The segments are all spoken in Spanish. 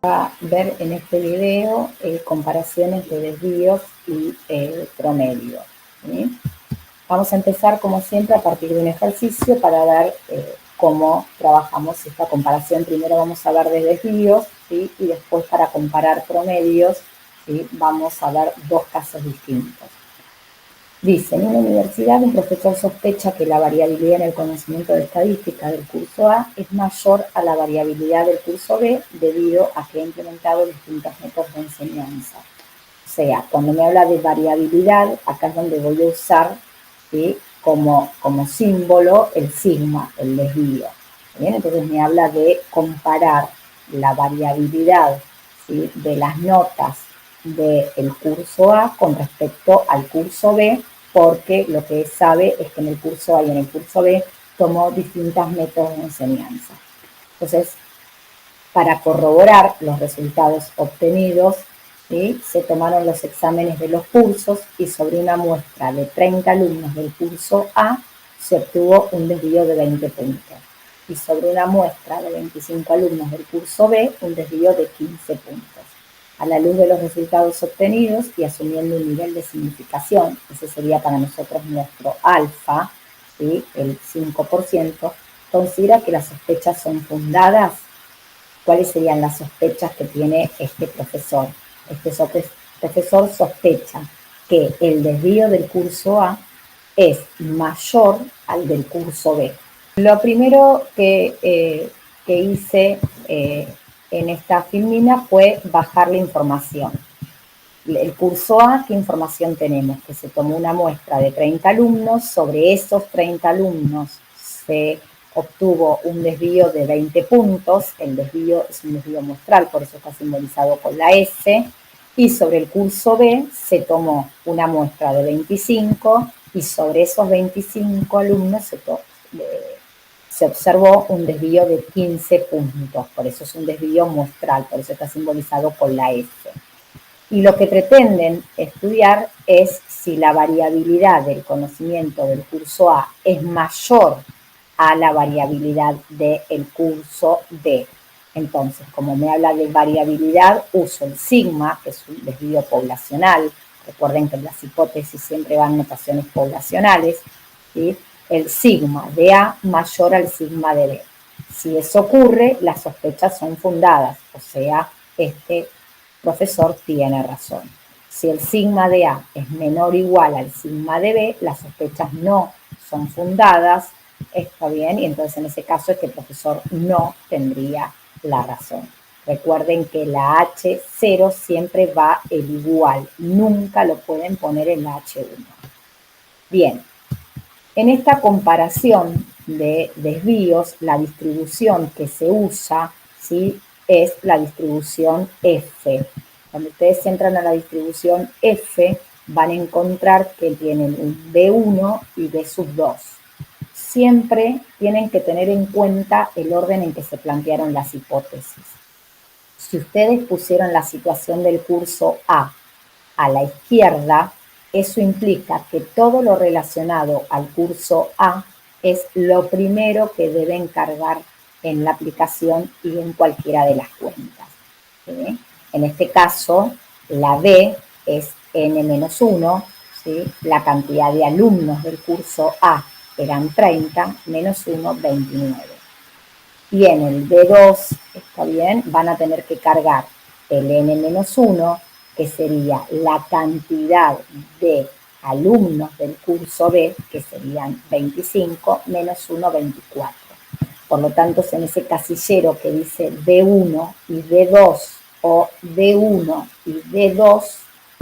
a ver en este video comparaciones de desvíos y promedio, ¿sí? Vamos a empezar como siempre a partir de un ejercicio para ver cómo trabajamos esta comparación. Primero vamos a ver de desvíos, ¿sí? Y después para comparar promedios, ¿sí? Vamos a ver dos casos distintos. Dice, en una universidad un profesor sospecha que la variabilidad en el conocimiento de estadística del curso A es mayor a la variabilidad del curso B debido a que ha implementado distintos métodos de enseñanza. O sea, cuando me habla de variabilidad, acá es donde voy a usar, ¿sí? como símbolo el sigma, el desvío. ¿Bien? Entonces me habla de comparar la variabilidad, ¿sí? de las notas del curso A con respecto al curso B, porque lo que sabe es que en el curso A y en el curso B tomó distintos métodos de enseñanza. Entonces, para corroborar los resultados obtenidos, ¿sí? Se tomaron los exámenes de los cursos y sobre una muestra de 30 alumnos del curso A se obtuvo un desvío de 20 puntos. Y sobre una muestra de 25 alumnos del curso B, un desvío de 15 puntos. A la luz de los resultados obtenidos y asumiendo un nivel de significación, ese sería para nosotros nuestro alfa, ¿sí? El 5%, considera que las sospechas son fundadas. ¿Cuáles serían las sospechas que tiene este profesor? Este profesor sospecha que el desvío del curso A es mayor al del curso B. Lo primero que hice en esta filmina fue bajar la información. El curso A, ¿qué información tenemos? Que se tomó una muestra de 30 alumnos, sobre esos 30 alumnos se obtuvo un desvío de 20 puntos, el desvío es un desvío muestral, por eso está simbolizado con la S, y sobre el curso B se tomó una muestra de 25 y sobre esos 25 alumnos se observó un desvío de 15 puntos, por eso es un desvío muestral, por eso está simbolizado con la S. Y lo que pretenden estudiar es si la variabilidad del conocimiento del curso A es mayor a la variabilidad del curso B. Entonces, como me habla de variabilidad, uso el sigma, que es un desvío poblacional. Recuerden que en las hipótesis siempre van notaciones poblacionales, ¿sí? El sigma de A mayor al sigma de B. Si eso ocurre, las sospechas son fundadas, o sea, este profesor tiene razón. Si el sigma de A es menor o igual al sigma de B, las sospechas no son fundadas, está bien, y entonces en ese caso este profesor no tendría la razón. Recuerden que la H0 siempre va el igual, nunca lo pueden poner en la H1. Bien, en esta comparación de desvíos, la distribución que se usa, ¿sí? Es la distribución F. Cuando ustedes entran a la distribución F, van a encontrar que tienen un B1 y B sub 2. Siempre tienen que tener en cuenta el orden en que se plantearon las hipótesis. Si ustedes pusieron la situación del curso A la izquierda, eso implica que todo lo relacionado al curso A es lo primero que deben cargar en la aplicación y en cualquiera de las cuentas, ¿sí? En este caso, la B es N-1, ¿sí? La cantidad de alumnos del curso A eran 30, menos 1, 29. Y en el B2, está bien, van a tener que cargar el N-1, que sería la cantidad de alumnos del curso B, que serían 25, menos 1, 24. Por lo tanto, en ese casillero que dice D1 y D2 o D1 y D2,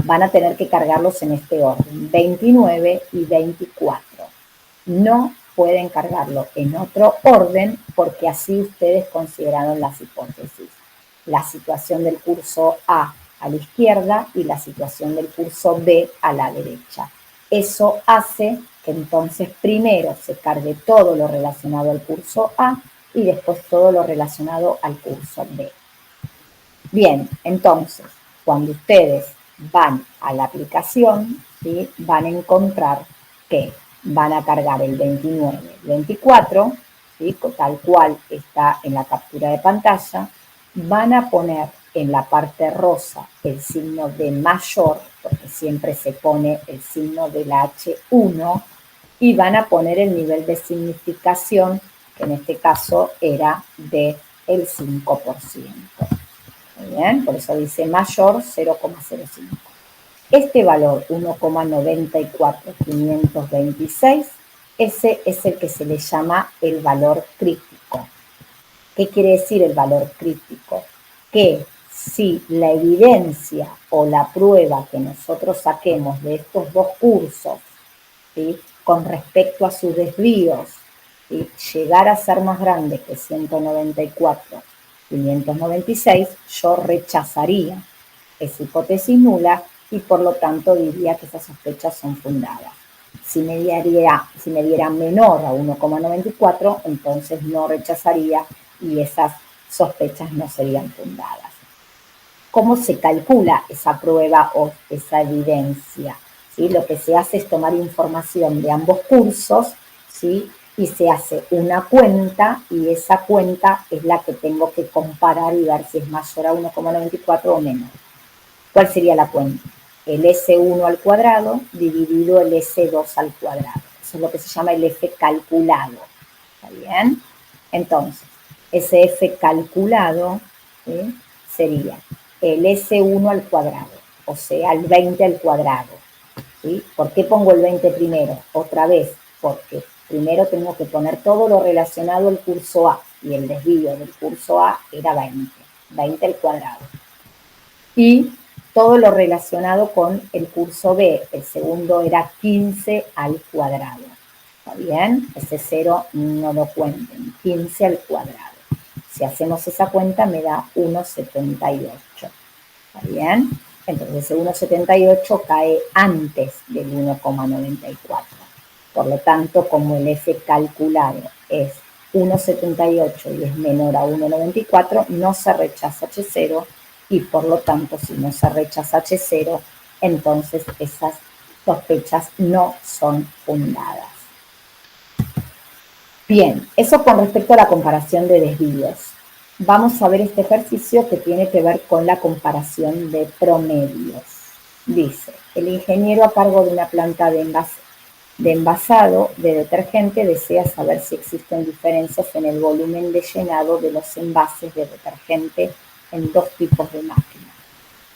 van a tener que cargarlos en este orden, 29 y 24. No pueden cargarlo en otro orden porque así ustedes consideraron las hipótesis. La situación del curso A la izquierda y la situación del curso B a la derecha. Eso hace que entonces primero se cargue todo lo relacionado al curso A y después todo lo relacionado al curso B. Bien, entonces, cuando ustedes van a la aplicación, ¿sí? Van a encontrar que van a cargar el 29, 24, ¿sí? Tal cual está en la captura de pantalla, van a poner en la parte rosa el signo de mayor, porque siempre se pone el signo de la H1, y van a poner el nivel de significación, que en este caso era del 5%. Muy bien, por eso dice mayor 0,05. Este valor 1,94526, ese es el que se le llama el valor crítico. ¿Qué quiere decir el valor crítico? Que si la evidencia o la prueba que nosotros saquemos de estos dos cursos, ¿sí?, con respecto a sus desvíos, ¿sí?, llegara a ser más grande que 194,596, yo rechazaría esa hipótesis nula y por lo tanto diría que esas sospechas son fundadas. Si me diera menor a 1,94, entonces no rechazaría y esas sospechas no serían fundadas. ¿Cómo se calcula esa prueba o esa evidencia? ¿Sí? Lo que se hace es tomar información de ambos cursos, ¿sí?, y se hace una cuenta, y esa cuenta es la que tengo que comparar y ver si es mayor a 1,94 o menor. ¿Cuál sería la cuenta? El S1 al cuadrado dividido el S2 al cuadrado. Eso es lo que se llama el F calculado. ¿Está bien? Entonces, ese F calculado, ¿sí?, sería el S1 al cuadrado, o sea, el 20 al cuadrado. ¿Sí? ¿Por qué pongo el 20 primero? Otra vez, porque primero tengo que poner todo lo relacionado al curso A, y el desvío del curso A era 20 al cuadrado. Y todo lo relacionado con el curso B, el segundo era 15 al cuadrado. ¿Está bien? Ese 0 no lo cuenten, 15 al cuadrado. Si hacemos esa cuenta me da 1,78. ¿Está bien? Entonces ese 1,78 cae antes del 1,94. Por lo tanto, como el F calculado es 1,78 y es menor a 1,94, no se rechaza H0, y por lo tanto, si no se rechaza H0, entonces esas sospechas no son fundadas. Bien, eso con respecto a la comparación de desvíos. Vamos a ver este ejercicio que tiene que ver con la comparación de promedios. Dice, el ingeniero a cargo de una planta de envasado de detergente desea saber si existen diferencias en el volumen de llenado de los envases de detergente en dos tipos de máquinas.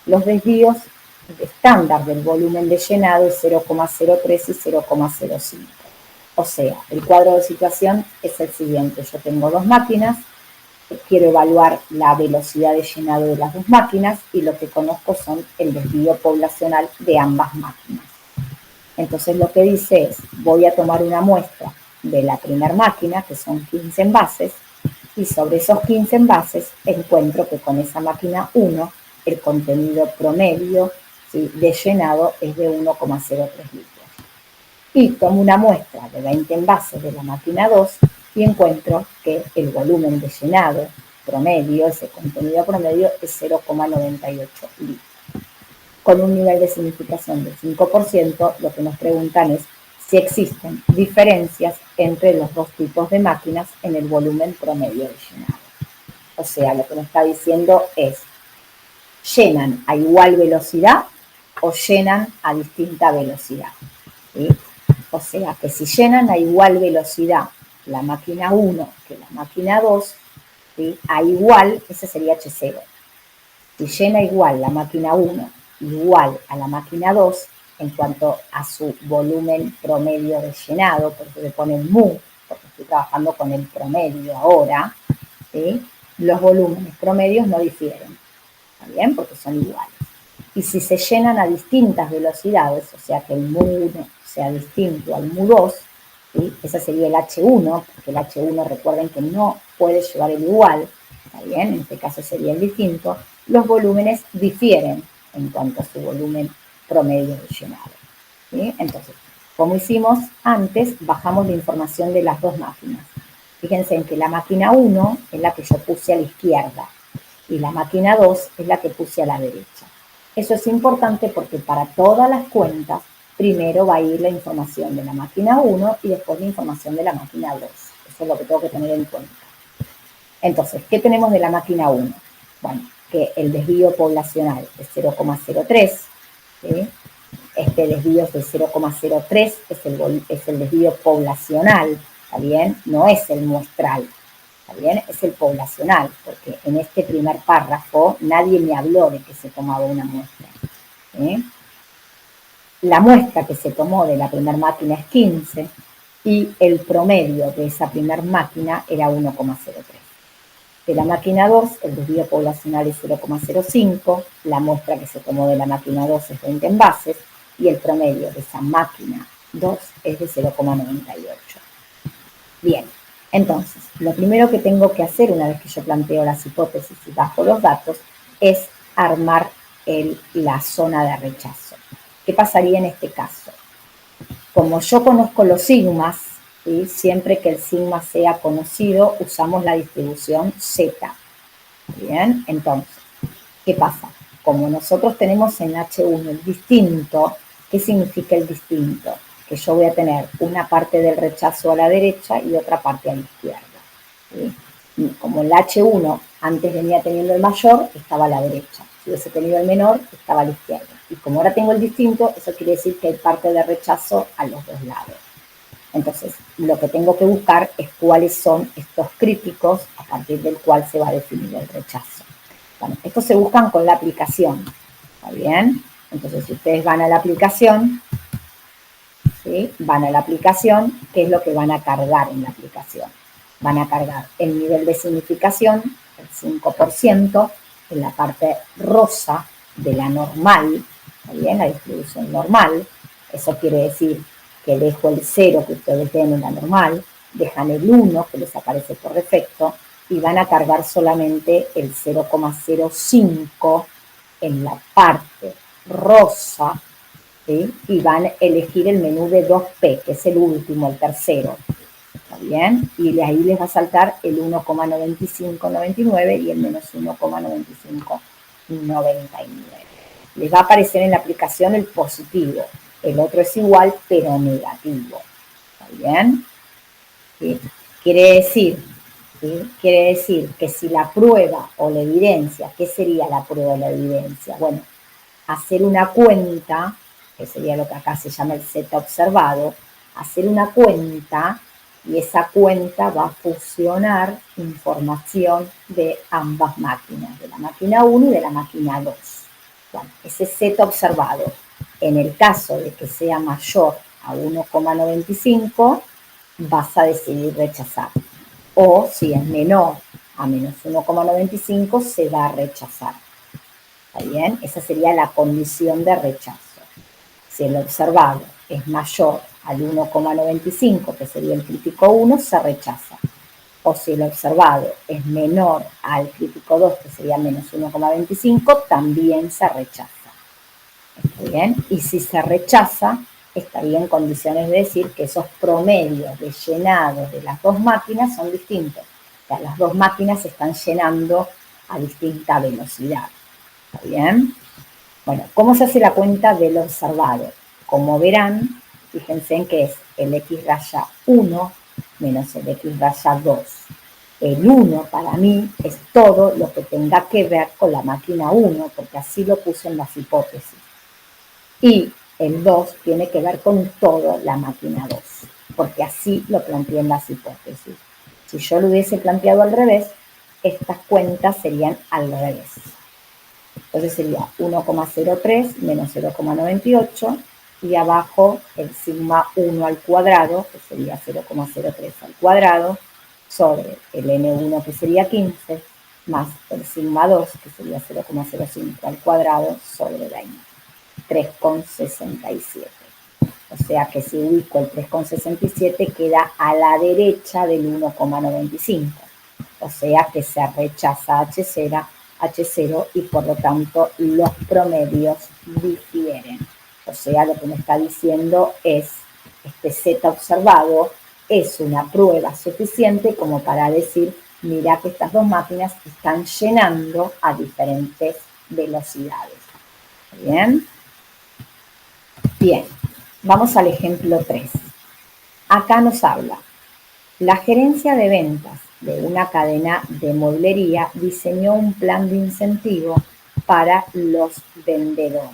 Los desvíos estándar del volumen de llenado es 0,03 y 0,05. O sea, el cuadro de situación es el siguiente. Yo tengo dos máquinas, quiero evaluar la velocidad de llenado de las dos máquinas y lo que conozco son el desvío poblacional de ambas máquinas. Entonces lo que dice es, voy a tomar una muestra de la primera máquina, que son 15 envases, y sobre esos 15 envases encuentro que con esa máquina 1 el contenido promedio, ¿sí?, de llenado es de 1,03 litros. Y tomo una muestra de 20 envases de la máquina 2 y encuentro que el volumen de llenado promedio, ese contenido promedio, es 0,98 litros. Con un nivel de significación del 5%, lo que nos preguntan es si existen diferencias entre los dos tipos de máquinas en el volumen promedio de llenado. O sea, lo que nos está diciendo es, ¿llenan a igual velocidad o llenan a distinta velocidad? ¿Sí? O sea, que si llenan a igual velocidad la máquina 1 que la máquina 2, ¿sí?, a igual, ese sería H0. Si llena igual la máquina 1 igual a la máquina 2 en cuanto a su volumen promedio de llenado, porque le ponen mu, porque estoy trabajando con el promedio ahora, ¿sí?, los volúmenes promedios no difieren, ¿está bien? Porque son iguales. Y si se llenan a distintas velocidades, o sea que el mu1 sea distinto al mu2, ¿sí?, ese sería el H1, porque el H1 recuerden que no puede llevar el igual, ¿está bien? En este caso sería el distinto. Los volúmenes difieren en cuanto a su volumen promedio de llenado, ¿sí? Entonces, como hicimos antes, bajamos la información de las dos máquinas. Fíjense en que la máquina 1 es la que yo puse a la izquierda y la máquina 2 es la que puse a la derecha. Eso es importante porque para todas las cuentas, primero va a ir la información de la máquina 1 y después la información de la máquina 2. Eso es lo que tengo que tener en cuenta. Entonces, ¿qué tenemos de la máquina 1? Bueno, que el desvío poblacional es 0,03, ¿sí? Este desvío es de 0,03, es el desvío poblacional, ¿está bien? No es el muestral, ¿está bien? Es el poblacional, porque en este primer párrafo nadie me habló de que se tomaba una muestra, ¿sí? La muestra que se tomó de la primera máquina es 15 y el promedio de esa primera máquina era 1,03. De la máquina 2, el desvío poblacional es 0,05, la muestra que se tomó de la máquina 2 es 20 envases y el promedio de esa máquina 2 es de 0,98. Bien, entonces, lo primero que tengo que hacer una vez que yo planteo las hipótesis y bajo los datos es armar la zona de rechazo. ¿Qué pasaría en este caso? Como yo conozco los sigmas, ¿sí? Siempre que el sigma sea conocido, usamos la distribución Z. Bien, entonces, ¿qué pasa? Como nosotros tenemos en H1 el distinto, ¿qué significa el distinto? Que yo voy a tener una parte del rechazo a la derecha y otra parte a la izquierda, ¿sí? Y como el H1 antes venía teniendo el mayor, estaba a la derecha. Si hubiese tenido el menor, estaba a la izquierda. Y como ahora tengo el distinto, eso quiere decir que hay parte de rechazo a los dos lados. Entonces, lo que tengo que buscar es cuáles son estos críticos a partir del cual se va a definir el rechazo. Bueno, estos se buscan con la aplicación, ¿está bien? Entonces, si ustedes van a la aplicación, ¿sí? Van a la aplicación, ¿qué es lo que van a cargar en la aplicación? Van a cargar el nivel de significación, el 5%, en la parte rosa de la normal, ¿está bien? La distribución normal. Eso quiere decir que dejo el 0 que ustedes ven en la normal, dejan el 1 que les aparece por defecto y van a cargar solamente el 0,05 en la parte rosa, ¿sí? Y van a elegir el menú de 2P, que es el último, el tercero. ¿Está bien? Y de ahí les va a saltar el 1,9599 y el menos 1,9599. Les va a aparecer en la aplicación el positivo. El otro es igual, pero negativo. ¿Está bien? ¿Sí? Quiere decir, ¿sí? Quiere decir que si la prueba o la evidencia, ¿qué sería la prueba o la evidencia? Bueno, hacer una cuenta, que sería lo que acá se llama el Z observado, hacer una cuenta y esa cuenta va a fusionar información de ambas máquinas, de la máquina 1 y de la máquina 2. Bueno, ese Z observado, en el caso de que sea mayor a 1,95, vas a decidir rechazar. O si es menor a menos 1,95, se va a rechazar. ¿Está bien? Esa sería la condición de rechazo. Si el observado es mayor al 1,95, que sería el crítico 1, se rechaza. O si el observado es menor al crítico 2, que sería menos 1,25, también se rechaza. ¿Está bien? Y si se rechaza, estaría en condiciones de decir que esos promedios de llenado de las dos máquinas son distintos. O sea, las dos máquinas se están llenando a distinta velocidad. ¿Está bien? Bueno, ¿cómo se hace la cuenta del observado? Como verán, fíjense en que es el X raya 1 menos el X raya 2. El 1 para mí es todo lo que tenga que ver con la máquina 1, porque así lo puse en las hipótesis. Y el 2 tiene que ver con todo la máquina 2, porque así lo planteé en las hipótesis. Si yo lo hubiese planteado al revés, estas cuentas serían al revés. Entonces sería 1,03 menos 0,98 y abajo el sigma 1 al cuadrado, que sería 0,03 al cuadrado, sobre el N1 que sería 15, más el sigma 2 que sería 0,05 al cuadrado sobre 20, 3,67. O sea que si ubico el 3,67 queda a la derecha del 1,95. O sea que se rechaza H0 y por lo tanto los promedios difieren. O sea, lo que me está diciendo es, este Z observado es una prueba suficiente como para decir, mira que estas dos máquinas están llenando a diferentes velocidades. ¿Bien? Bien, vamos al ejemplo 3. Acá nos habla La gerencia de ventas de una cadena de mueblería diseñó un plan de incentivo para los vendedores.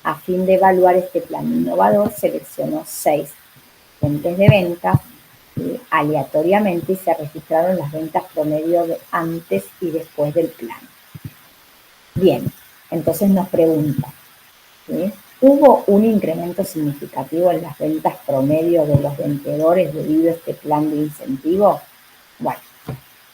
A fin de evaluar este plan innovador, seleccionó 6 fuentes de ventas aleatoriamente y se registraron las ventas promedio de antes y después del plan. Bien, entonces nos pregunta, ¿sí? ¿Hubo un incremento significativo en las ventas promedio de los vendedores debido a este plan de incentivo? Bueno,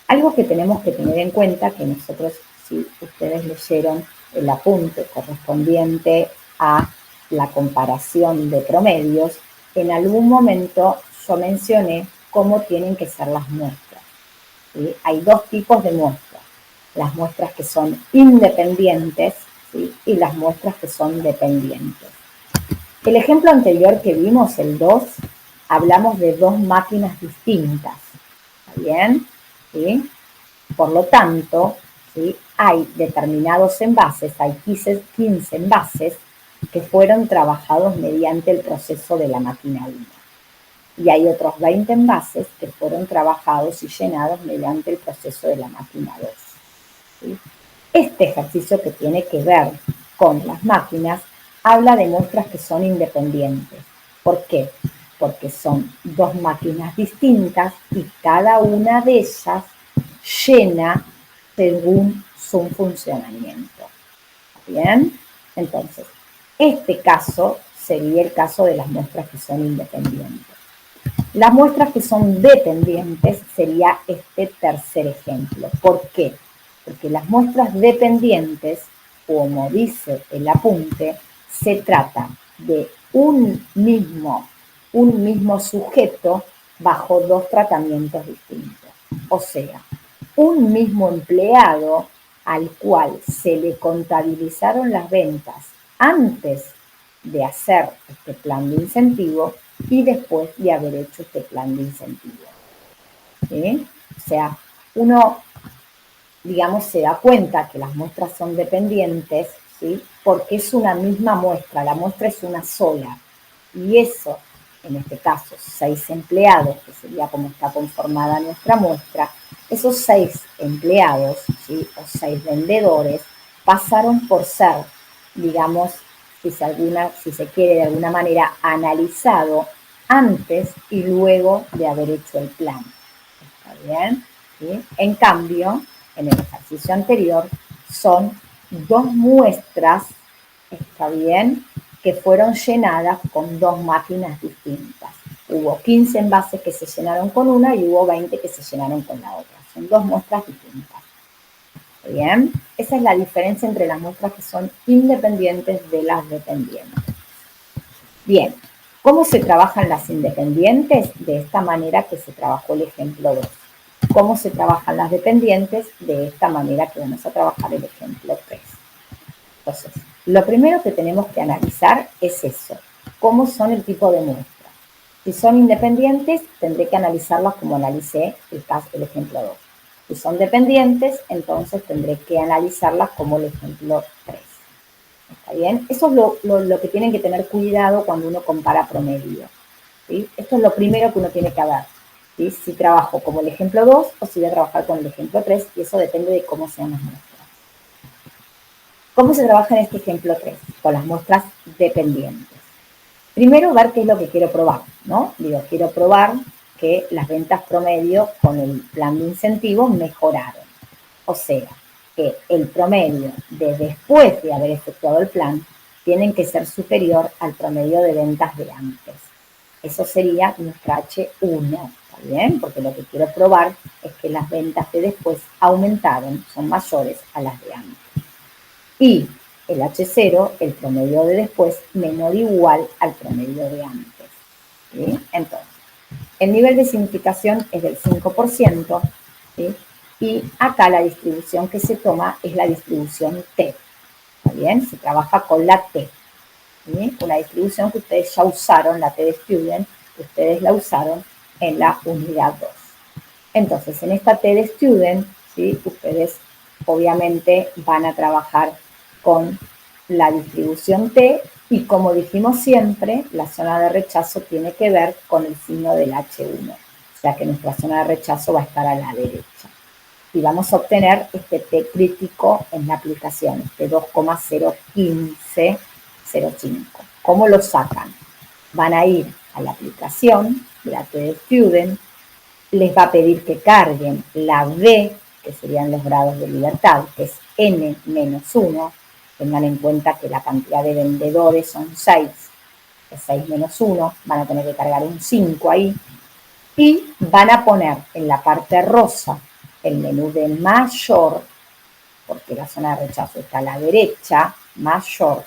algo que tenemos que tener en cuenta, que nosotros, si ustedes leyeron el apunte correspondiente a la comparación de promedios, en algún momento yo mencioné cómo tienen que ser las muestras, ¿sí? Hay 2 tipos de muestras, las muestras que son independientes, ¿sí? Y las muestras que son dependientes. El ejemplo anterior que vimos, el 2, hablamos de 2 máquinas distintas, ¿está bien? ¿Sí? Por lo tanto, ¿sí? Hay determinados envases, hay 15 envases que fueron trabajados mediante el proceso de la máquina 1. Y hay otros 20 envases que fueron trabajados y llenados mediante el proceso de la máquina 2. ¿Sí? Este ejercicio que tiene que ver con las máquinas habla de muestras que son independientes. ¿Por qué? Porque son 2 máquinas distintas y cada una de ellas llena según su funcionamiento. ¿Bien? Entonces, este caso sería el caso de las muestras que son independientes. Las muestras que son dependientes sería este tercer ejemplo. ¿Por qué? Porque las muestras dependientes, como dice el apunte, se trata de un mismo sujeto bajo 2 tratamientos distintos. O sea, un mismo empleado al cual se le contabilizaron las ventas antes de hacer este plan de incentivo y después de haber hecho este plan de incentivo. ¿Sí? O sea, uno, digamos, se da cuenta que las muestras son dependientes, ¿sí? Porque es una misma muestra, la muestra es una sola. Y eso, en este caso, 6 empleados, que sería como está conformada nuestra muestra, esos 6 empleados, ¿sí? O 6 vendedores, pasaron por ser, digamos, si se quiere de alguna manera, analizado antes y luego de haber hecho el plan. ¿Está bien? ¿Sí? En cambio, en el ejercicio anterior, son 2 muestras, ¿está bien?, que fueron llenadas con 2 máquinas distintas. Hubo 15 envases que se llenaron con una y hubo 20 que se llenaron con la otra. Son 2 muestras distintas. Bien, esa es la diferencia entre las muestras que son independientes de las dependientes. Bien, ¿cómo se trabajan las independientes? De esta manera que se trabajó el ejemplo 2. ¿Cómo se trabajan las dependientes? De esta manera que vamos a trabajar el ejemplo 3. Entonces, lo primero que tenemos que analizar es eso, cómo son el tipo de muestra. Si son independientes, tendré que analizarlas como analicé el ejemplo 2. Si son dependientes, entonces tendré que analizarlas como el ejemplo 3. ¿Está bien? Eso es lo que tienen que tener cuidado cuando uno compara promedio, ¿sí? Esto es lo primero que uno tiene que ver, ¿sí? Si trabajo como el ejemplo 2 o si voy a trabajar con el ejemplo 3, y eso depende de cómo sean las muestras. ¿Cómo se trabaja en este ejemplo 3? Con las muestras dependientes. Primero, ver qué es lo que quiero probar, ¿no? Digo, quiero probar que las ventas promedio con el plan de incentivos mejoraron. O sea, que el promedio de después de haber efectuado el plan tienen que ser superior al promedio de ventas de antes. Eso sería nuestra H1, ¿está bien? Porque lo que quiero probar es que las ventas de después aumentaron, son mayores a las de antes. Y el H0, el promedio de después, menor o igual al promedio de antes. ¿Sí? Entonces, el nivel de significación es del 5%, ¿sí? Y acá la distribución que se toma es la distribución T. ¿Está bien? Se trabaja con la T. ¿Sí? Una distribución que ustedes ya usaron, la T de Student, ustedes la usaron en la unidad 2. Entonces, en esta T de Student, ¿sí? Ustedes obviamente van a trabajar con la distribución T y, como dijimos siempre, la zona de rechazo tiene que ver con el signo del H1. sea que nuestra zona de rechazo va a estar a la derecha. Y vamos a obtener este T crítico en la aplicación, este 2,01505. ¿Cómo lo sacan? Van a ir a la aplicación de la TD Student, les va a pedir que carguen la B, que serían los grados de libertad, que es N-1. Tengan en cuenta que la cantidad de vendedores son 6, es 6 menos 1, van a tener que cargar un 5 ahí, y van a poner en la parte rosa el menú de mayor, porque la zona de rechazo está a la derecha, mayor,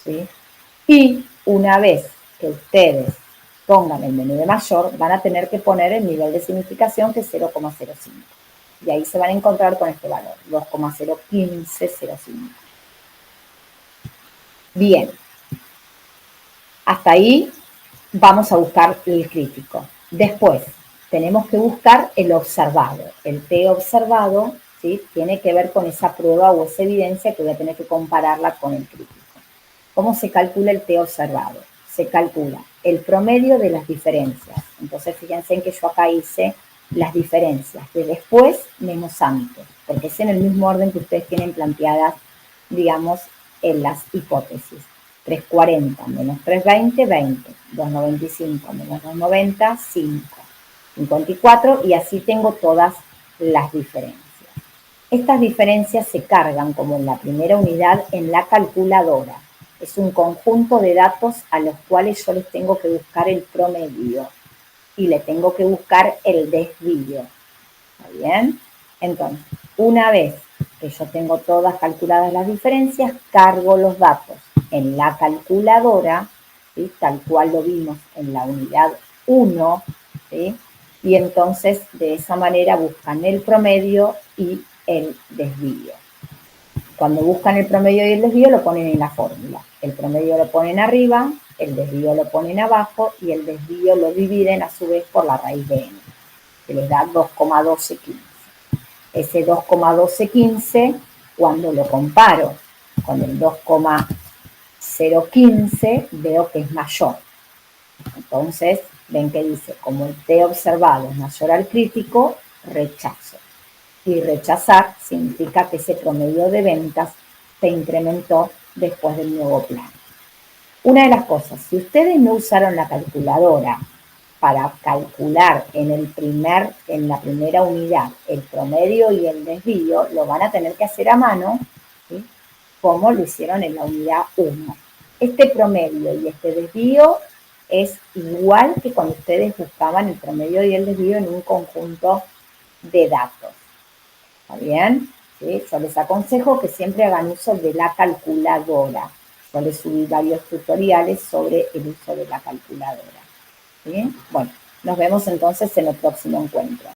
¿sí? Y una vez que ustedes pongan el menú de mayor, van a tener que poner el nivel de significación, que es 0,05. Y ahí se van a encontrar con este valor, 2,01505. Bien, hasta ahí vamos a buscar el crítico. Después, tenemos que buscar el observado. El T observado, ¿sí?, tiene que ver con esa prueba o esa evidencia que voy a tener que compararla con el crítico. ¿Cómo se calcula el T observado? Se calcula el promedio de las diferencias. Entonces, fíjense en que yo acá hice las diferencias de después menos antes, porque es en el mismo orden que ustedes tienen planteadas, digamos, en las hipótesis. 340 menos 320, 20. 295 menos 290, 5. 54, y así tengo todas las diferencias. Estas diferencias se cargan, como en la primera unidad, en la calculadora. Es un conjunto de datos a los cuales yo les tengo que buscar el promedio y le tengo que buscar el desvío. ¿Está bien? Entonces, una vez que yo tengo todas calculadas las diferencias, cargo los datos en la calculadora, ¿sí?, tal cual lo vimos en la unidad 1, ¿sí?, y entonces de esa manera buscan el promedio y el desvío. Cuando buscan el promedio y el desvío lo ponen en la fórmula. El promedio lo ponen arriba, el desvío lo ponen abajo y el desvío lo dividen a su vez por la raíz de n, que les da 2,1215. Ese 2,1215, cuando lo comparo con el 2,015, veo que es mayor. Entonces, ven que dice, como el T observado es mayor al crítico, rechazo. Y rechazar significa que ese promedio de ventas se incrementó después del nuevo plan. Una de las cosas, si ustedes no usaron la calculadora para calcular en la primera unidad el promedio y el desvío, lo van a tener que hacer a mano, ¿sí?, como lo hicieron en la unidad 1. Este promedio y este desvío es igual que cuando ustedes buscaban el promedio y el desvío en un conjunto de datos. ¿Está bien? ¿Sí? Yo les aconsejo que siempre hagan uso de la calculadora. Yo les subí varios tutoriales sobre el uso de la calculadora. ¿Sí? Bueno, nos vemos entonces en el próximo encuentro.